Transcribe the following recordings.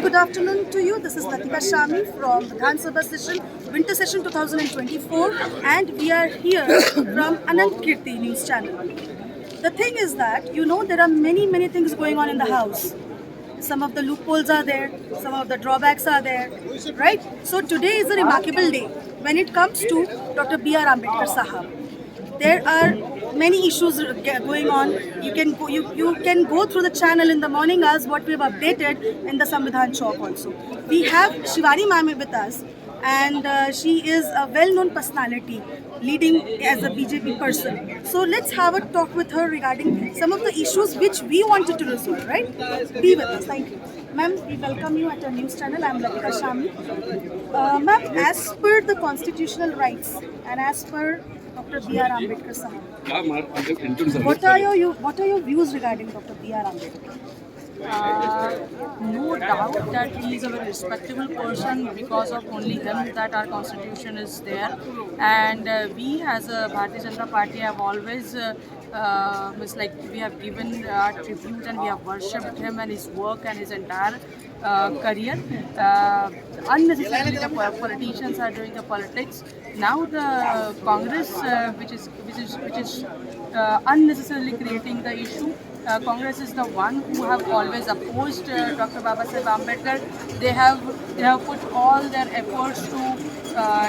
Good afternoon to you. This is Latika Shami from Vidhan Sabha session, winter session 2024, and we are here from Anant Kirti news channel. The thing is that there are many things going on in the house. Some of the loopholes are there, some of the drawbacks are there, right? So today is a remarkable day when it comes to Dr. B.R. Ambedkar Sahab. There are many issues going on. You can go through the channel in the morning hours what we have updated in the Samvidhan Chowk also. We have Shivani ma'am with us, and she is a well-known personality leading as a BJP person. So let's have a talk with her regarding some of the issues which we wanted to resolve, right? Be with us. Thank you. Ma'am, we welcome you at our news channel. I am Latika Shami. Ma'am, as per the constitutional rights and as per Dr. B.R. Ambedkar Sahab, what are your views regarding Dr. B.R. Ambedkar? No doubt that he is a very respectable person. Because of only him that our constitution is there, and we as a Bharatiya Janata Party have always we have given our tribute and we have worshipped him and his work and his entire career. Unnecessarily the politicians are doing the politics. Now the Congress which is unnecessarily creating the issue. Congress is the one who have always opposed Dr. Babasaheb Ambedkar. They have put all their efforts to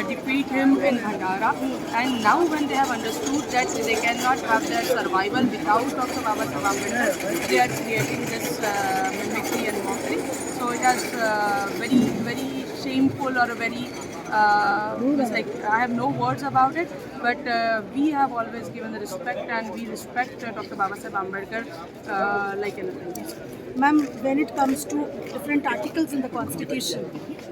defeat him in Bhandara, and now when they have understood that they cannot have their survival without Dr. Babasaheb Ambedkar, they are creating this mimicry and mockery. So it is very shameful or a very I have no words about it, but we have always given the respect, and we respect Dr. Babasaheb Ambedkar like anything. Ma'am, when it comes to different articles in the Constitution,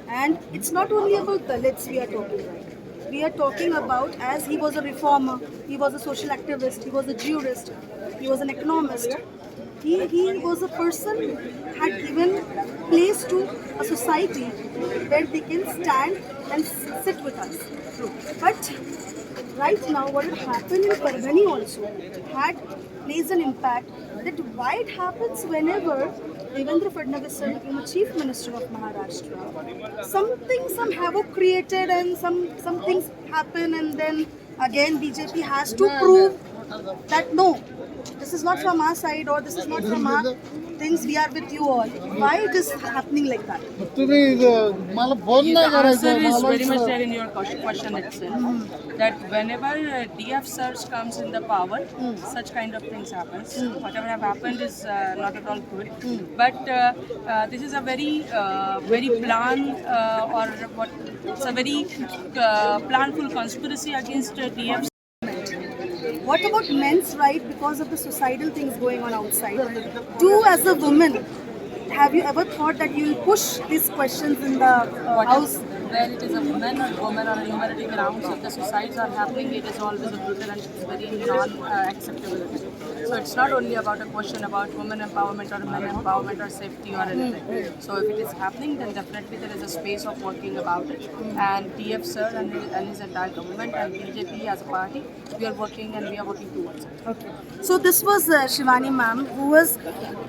and it's not only about Dalits we are talking about. We are talking about, as he was a reformer, he was a social activist, he was a jurist, he was an economist. He was a person who had given place to a society where they can stand and sit with us. But right now, what had happened in Parbhani also had plays an impact. That why it happens whenever Devendra Fadnavis sir became a chief minister of Maharashtra, some havoc created and some things happen, and then again BJP has to prove that no, this is not from our side or this is not from our things, we are with you all. Why it is happening like that? The answer is very much there in your question itself. That whenever DF Search comes in the power, such kind of things happens. Whatever have happened is not at all good. But this is a very it's a very planful conspiracy against DF. What about men's right because of the societal things going on outside? Do as a woman, have you ever thought that you will push these questions in the house? Where it is a woman or a humanity grounds, if the suicides are happening, it is always a brutal and it's very non-acceptable. So it's not only about a question about women empowerment or men empowerment or safety or anything. So if it is happening, then definitely there is a space of working about it. And TF sir and his entire government and BJP as a party, we are working towards it. Okay. So this was Shivani ma'am, who was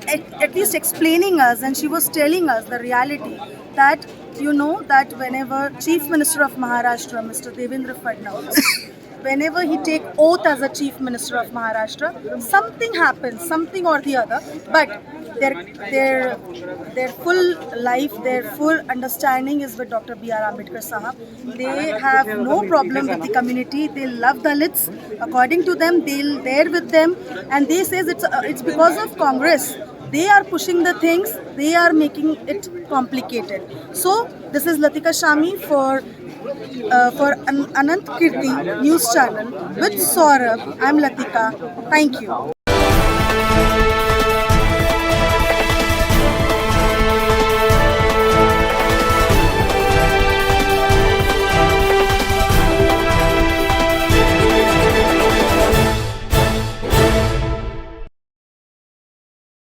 at least explaining us, and she was telling us the reality that that whenever Chief Minister of Maharashtra, Mr. Devendra Fadnavis, whenever he take oath as a Chief Minister of Maharashtra, something happens, something or the other, but their full life, their full understanding is with Dr. B.R. Ambedkar Sahab. They have no problem with the community. They love Dalits. According to them, they're there with them, and they says it's because of Congress. They are pushing the things, they are making it complicated. So this is Latika Shami for Anant Kirti news channel with Saurabh. I'm Latika. Thank you.